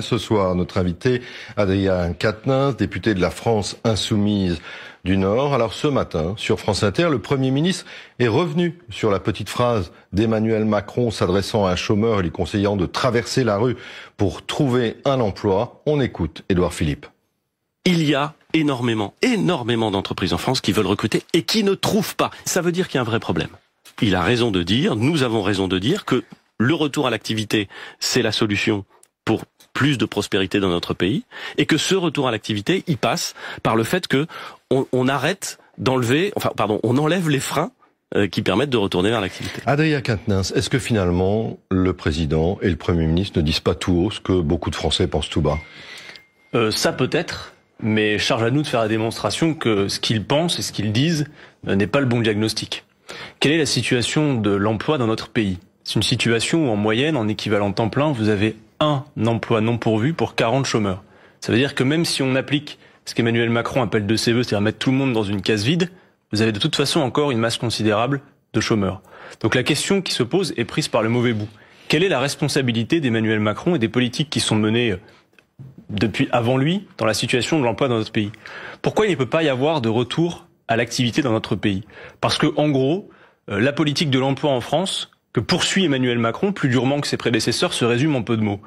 Ce soir, notre invité, Adrien Quatennens, député de la France Insoumise du Nord. Alors ce matin, sur France Inter, le Premier ministre est revenu sur la petite phrase d'Emmanuel Macron s'adressant à un chômeur et lui conseillant de traverser la rue pour trouver un emploi. On écoute Édouard Philippe. Il y a énormément d'entreprises en France qui veulent recruter et qui ne trouvent pas. Ça veut dire qu'il y a un vrai problème. Il a raison de dire, nous avons raison de dire que le retour à l'activité, c'est la solution pour plus de prospérité dans notre pays, et que ce retour à l'activité, il passe par le fait que on arrête d'enlever, on enlève les freins qui permettent de retourner vers l'activité. Adrien Quatennens, est-ce que finalement le président et le Premier ministre ne disent pas tout haut ce que beaucoup de Français pensent tout bas? Ça peut-être, mais charge à nous de faire la démonstration que ce qu'ils pensent et ce qu'ils disent n'est pas le bon diagnostic. Quelle est la situation de l'emploi dans notre pays? C'est une situation où en moyenne, en équivalent temps plein, vous avez un emploi non pourvu pour 40 chômeurs. Ça veut dire que même si on applique ce qu'Emmanuel Macron appelle de ses vœux, c'est-à-dire mettre tout le monde dans une case vide, vous avez de toute façon encore une masse considérable de chômeurs. Donc la question qui se pose est prise par le mauvais bout. Quelle est la responsabilité d'Emmanuel Macron et des politiques qui sont menées depuis avant lui dans la situation de l'emploi dans notre pays? Pourquoi il ne peut pas y avoir de retour à l'activité dans notre pays? Parce que, en gros, la politique de l'emploi en France que poursuit Emmanuel Macron, plus durement que ses prédécesseurs, se résume en peu de mots.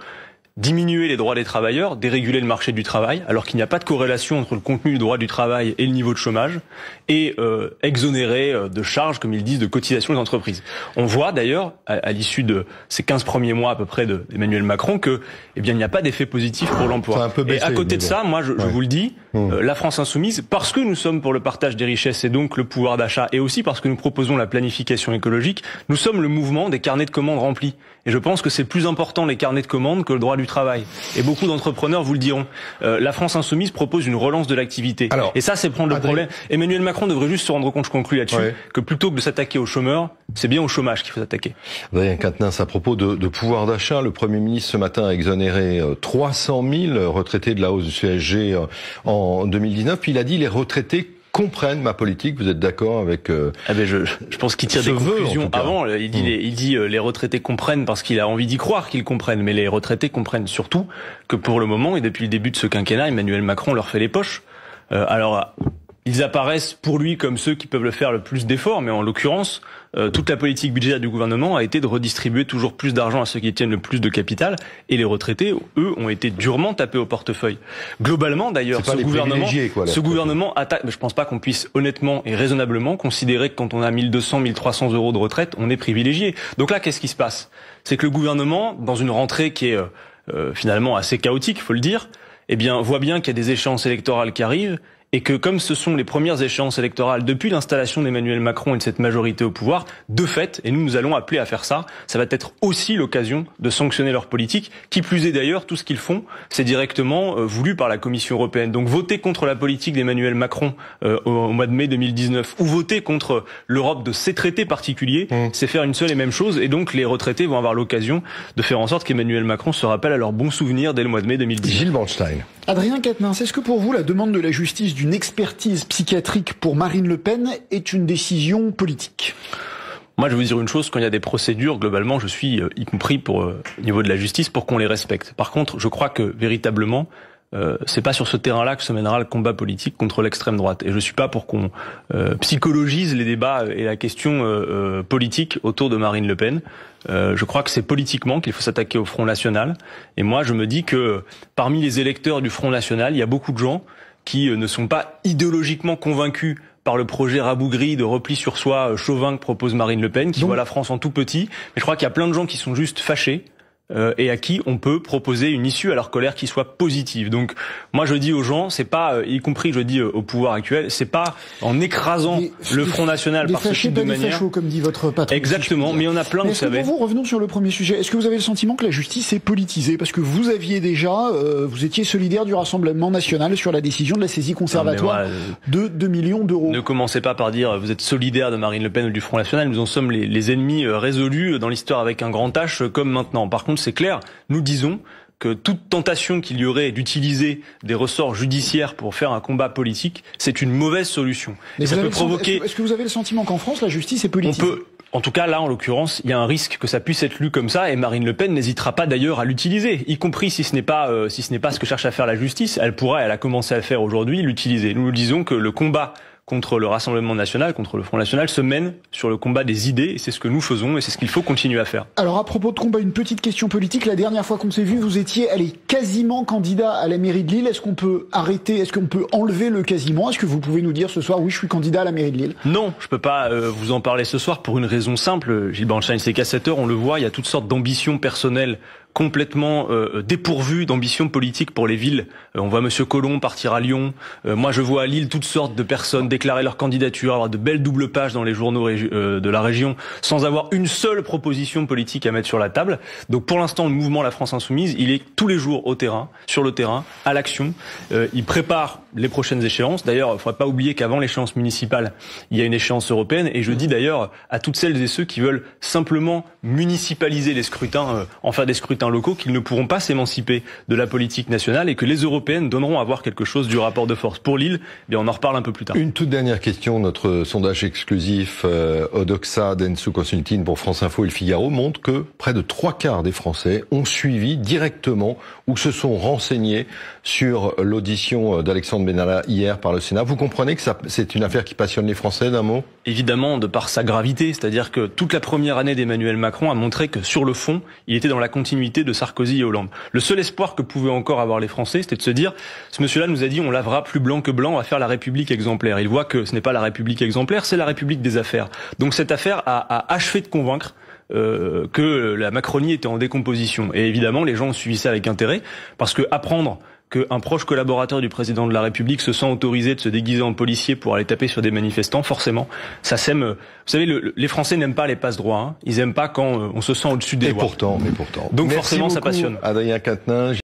Diminuer les droits des travailleurs, déréguler le marché du travail, alors qu'il n'y a pas de corrélation entre le contenu du droit du travail et le niveau de chômage, et exonérer de charges, comme ils disent, de cotisations des entreprises. On voit d'ailleurs, à l'issue de ces 15 premiers mois à peu près d'Emmanuel Macron, que il n'y a pas d'effet positif pour l'emploi. Et à côté de ça, moi je vous le dis, la France Insoumise, parce que nous sommes pour le partage des richesses et donc le pouvoir d'achat, et aussi parce que nous proposons la planification écologique, nous sommes le mouvement des carnets de commandes remplis. Et je pense que c'est plus important les carnets de commandes que le droit du travail. Et beaucoup d'entrepreneurs vous le diront. La France Insoumise propose une relance de l'activité. Et ça, c'est prendre le problème. Emmanuel Macron devrait juste se rendre compte, je conclus là-dessus, que plutôt que de s'attaquer aux chômeurs, c'est bien au chômage qu'il faut s'attaquer. Adrien Quatennens, à propos de pouvoir d'achat, le Premier ministre ce matin a exonéré 300 000 retraités de la hausse du CSG en 2019. Puis il a dit les retraités comprennent ma politique. Vous êtes d'accord avec je pense qu'il tire des conclusions avant. Il dit les retraités comprennent parce qu'il a envie d'y croire qu'ils comprennent. Mais les retraités comprennent surtout que pour le moment et depuis le début de ce quinquennat, Emmanuel Macron leur fait les poches. Alors ils apparaissent pour lui comme ceux qui peuvent le faire le plus d'efforts, mais en l'occurrence, toute la politique budgétaire du gouvernement a été de redistribuer toujours plus d'argent à ceux qui tiennent le plus de capital, et les retraités, eux, ont été durement tapés au portefeuille. Globalement, d'ailleurs, ce gouvernement attaque. Mais je pense pas qu'on puisse honnêtement et raisonnablement considérer que quand on a 1200, 1300 euros de retraite, on est privilégié. Donc là, qu'est-ce qui se passe? C'est que le gouvernement, dans une rentrée qui est finalement assez chaotique, faut le dire, voit bien qu'il y a des échéances électorales qui arrivent, et que comme ce sont les premières échéances électorales depuis l'installation d'Emmanuel Macron et de cette majorité au pouvoir, de fait, et nous allons appeler à faire ça, ça va être aussi l'occasion de sanctionner leur politique. Qui plus est d'ailleurs, tout ce qu'ils font, c'est directement voulu par la Commission européenne. Donc voter contre la politique d'Emmanuel Macron au mois de mai 2019, ou voter contre l'Europe de ses traités particuliers, c'est faire une seule et même chose, et donc les retraités vont avoir l'occasion de faire en sorte qu'Emmanuel Macron se rappelle à leurs bons souvenirs dès le mois de mai 2019. Gilles Bornstein. Adrien Quatennens, est-ce que pour vous la demande de la justice d'une expertise psychiatrique pour Marine Le Pen est une décision politique? Moi, je vais vous dire une chose, quand il y a des procédures, globalement, je suis, y compris au niveau de la justice, pour qu'on les respecte. Par contre, je crois que, véritablement, c'est pas sur ce terrain-là que se mènera le combat politique contre l'extrême droite. Et je suis pas pour qu'on psychologise les débats et la question politique autour de Marine Le Pen. Je crois que c'est politiquement qu'il faut s'attaquer au Front National. Et moi, je me dis que parmi les électeurs du Front National, il y a beaucoup de gens qui ne sont pas idéologiquement convaincus par le projet rabougri de repli sur soi chauvin que propose Marine Le Pen, qui voit la France en tout petit. Mais je crois qu'il y a plein de gens qui sont juste fâchés et à qui on peut proposer une issue à leur colère qui soit positive. Donc moi je dis aux gens, c'est pas, y compris je dis au pouvoir actuel, c'est pas en écrasant le Front National par ce type de manière. Des fachos, comme dit votre patron. Exactement, mais il y en a plein, vous savez. Pour vous, revenons sur le premier sujet. Est-ce que vous avez le sentiment que la justice est politisée? Parce que vous aviez déjà, vous étiez solidaire du Rassemblement National sur la décision de la saisie conservatoire de 2 millions d'euros. Ne commencez pas par dire vous êtes solidaire de Marine Le Pen ou du Front National. Nous en sommes les ennemis résolus dans l'histoire avec un grand H comme maintenant. Par contre, c'est clair, nous disons que toute tentation qu'il y aurait d'utiliser des ressorts judiciaires pour faire un combat politique, c'est une mauvaise solution. Mais ça peut provoquer... Est-ce que vous avez le sentiment qu'en France, la justice est politisée ? En tout cas, là, en l'occurrence, il y a un risque que ça puisse être lu comme ça, et Marine Le Pen n'hésitera pas d'ailleurs à l'utiliser, y compris si ce n'est pas ce que cherche à faire la justice. Elle a commencé à le faire aujourd'hui, l'utiliser. Nous disons que le combat contre le Rassemblement national, contre le Front national, se mène sur le combat des idées, et c'est ce que nous faisons, et c'est ce qu'il faut continuer à faire. Alors, à propos de combat, une petite question politique. La dernière fois qu'on s'est vu, vous étiez, quasiment candidat à la mairie de Lille. Est-ce qu'on peut enlever le quasiment? Est-ce que vous pouvez nous dire ce soir, oui, je suis candidat à la mairie de Lille? Non, je peux pas vous en parler ce soir pour une raison simple. Gilles Bornstein, c'est qu'à cette heure, on le voit, il y a toutes sortes d'ambitions personnelles complètement dépourvu d'ambition politique pour les villes. On voit Monsieur Collomb partir à Lyon. Moi, je vois à Lille toutes sortes de personnes déclarer leur candidature, avoir de belles doubles pages dans les journaux de la région, sans avoir une seule proposition politique à mettre sur la table. Donc, pour l'instant, le mouvement La France Insoumise, il est tous les jours au terrain, sur le terrain, à l'action. Il prépare les prochaines échéances. D'ailleurs, il ne faudrait pas oublier qu'avant l'échéance municipale, il y a une échéance européenne. Et je dis d'ailleurs à toutes celles et ceux qui veulent simplement municipaliser les scrutins, en faire des scrutins locaux, qu'ils ne pourront pas s'émanciper de la politique nationale et que les européennes donneront à voir quelque chose du rapport de force. Pour Lille, eh bien on en reparle un peu plus tard. Une toute dernière question. Notre sondage exclusif Odoxa Dentsu Consulting pour France Info et Le Figaro montre que près de 3/4 des Français ont suivi directement ou se sont renseignés sur l'audition d'Alexandre Benalla hier par le Sénat. Vous comprenez que c'est une affaire qui passionne les Français, d'un mot? Évidemment, de par sa gravité, c'est-à-dire que toute la première année d'Emmanuel Macron a montré que sur le fond, il était dans la continuité de Sarkozy et Hollande. Le seul espoir que pouvaient encore avoir les Français, c'était de se dire, ce monsieur-là nous a dit on lavera plus blanc que blanc, on va faire la République exemplaire. Il voit que ce n'est pas la République exemplaire, c'est la République des affaires. Donc cette affaire a achevé de convaincre que la Macronie était en décomposition. Et évidemment, les gens ont suivi ça avec intérêt, parce que apprendre qu'un proche collaborateur du président de la République se sent autorisé de se déguiser en policier pour aller taper sur des manifestants, forcément, ça sème. Vous savez, les Français n'aiment pas les passe-droits. Ils aiment pas quand on se sent au-dessus des lois. Mais pourtant. Donc Merci forcément, beaucoup, ça passionne. Adrien Quatennens.